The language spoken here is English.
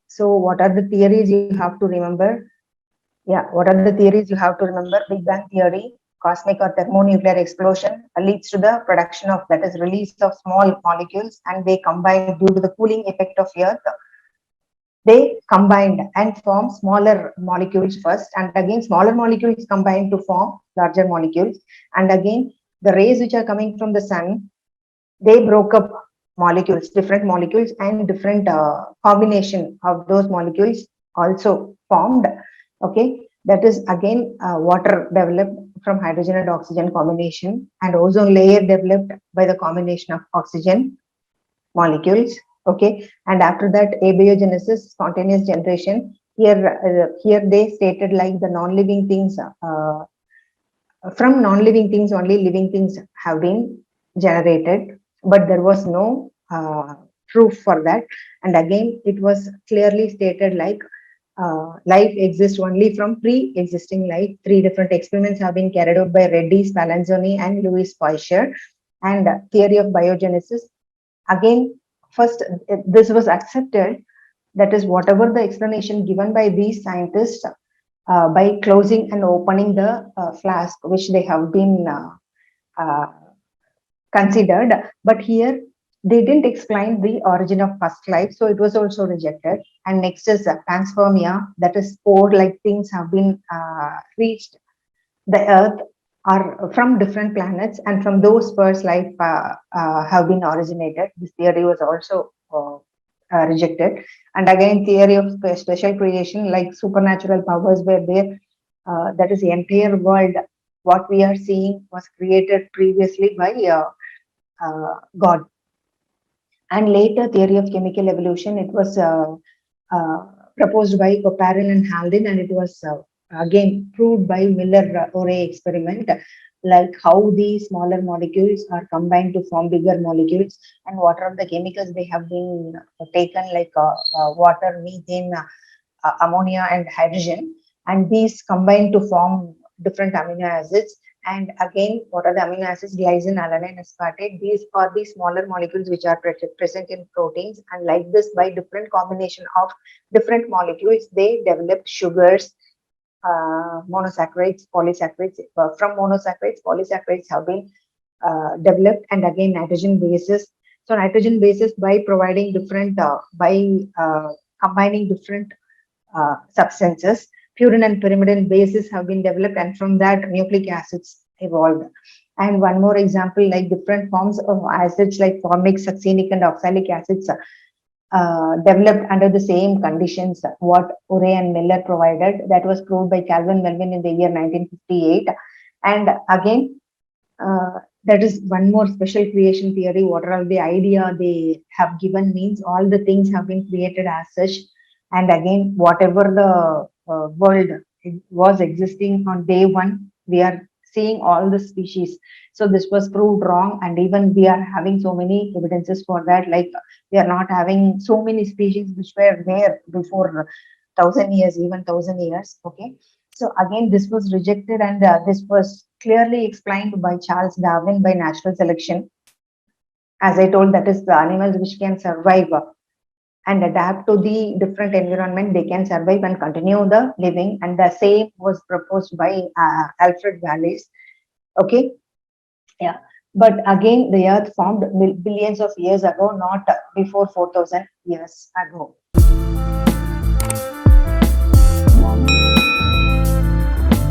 So what are the theories you have to remember? Yeah, what are the theories you have to remember? Big Bang theory, cosmic or thermonuclear explosion leads to the production of, that is release of small molecules, and they combine due to the cooling effect of Earth. They combined and form smaller molecules first, and again smaller molecules combine to form larger molecules, and again the rays which are coming from the sun, they broke up molecules, different molecules, and different combination of those molecules also formed. Okay, that is again water developed from hydrogen and oxygen combination, and ozone layer developed by the combination of oxygen molecules. Okay, and after that abiogenesis, spontaneous generation. Here they stated like the non-living things, from non-living things only living things have been generated, but there was no proof for that. And again it was clearly stated like life exists only from pre-existing life. Three different experiments have been carried out by Reddy, Spallanzani, and Louis Pasteur. And theory of biogenesis, again, first this was accepted, that is whatever the explanation given by these scientists, by closing and opening the flask which they have been uh, considered, but here they didn't explain the origin of first life, so it was also rejected. And next is panspermia, that is spore like things have been reached the earth are from different planets, and from those spores life have been originated. This theory was also rejected. And again theory of special creation, like supernatural powers were there, that is the entire world what we are seeing was created previously by God. And later theory of chemical evolution, it was uh, proposed by O'Parrell and Haldane, and it was again proved by Miller-Urey experiment, like how the smaller molecules are combined to form bigger molecules, and what are the chemicals they have been taken, like water, methane, ammonia, and hydrogen, and these combine to form different amino acids. And again, what are the amino acids? Glycine, alanine, aspartate. These are the smaller molecules which are present in proteins. And like this, by different combination of different molecules, they develop sugars, monosaccharides, polysaccharides. From monosaccharides, polysaccharides have been developed, and again nitrogen bases. So nitrogen bases by providing different, by combining different substances. Purine and pyrimidine bases have been developed, and from that nucleic acids evolved. And one more example, like different forms of acids like formic, succinic, and oxalic acids developed under the same conditions what Urey and Miller provided. That was proved by Calvin Melvin in the year 1958. And again, that is one more special creation theory. What are the idea they have given means all the things have been created as such. And again, whatever the world was existing on day one, we are seeing all the species. So this was proved wrong, and even we are having so many evidences for that. Like we are not having so many species which were there before 1,000 years, even 1,000 years. Okay, so again, this was rejected, and this was clearly explained by Charles Darwin by natural selection. As I told, that is the animals which can survive and adapt to the different environment, they can survive and continue the living. And the same was proposed by Alfred Wallace. Okay, yeah. But again, the earth formed billions of years ago, not before 4,000 years ago.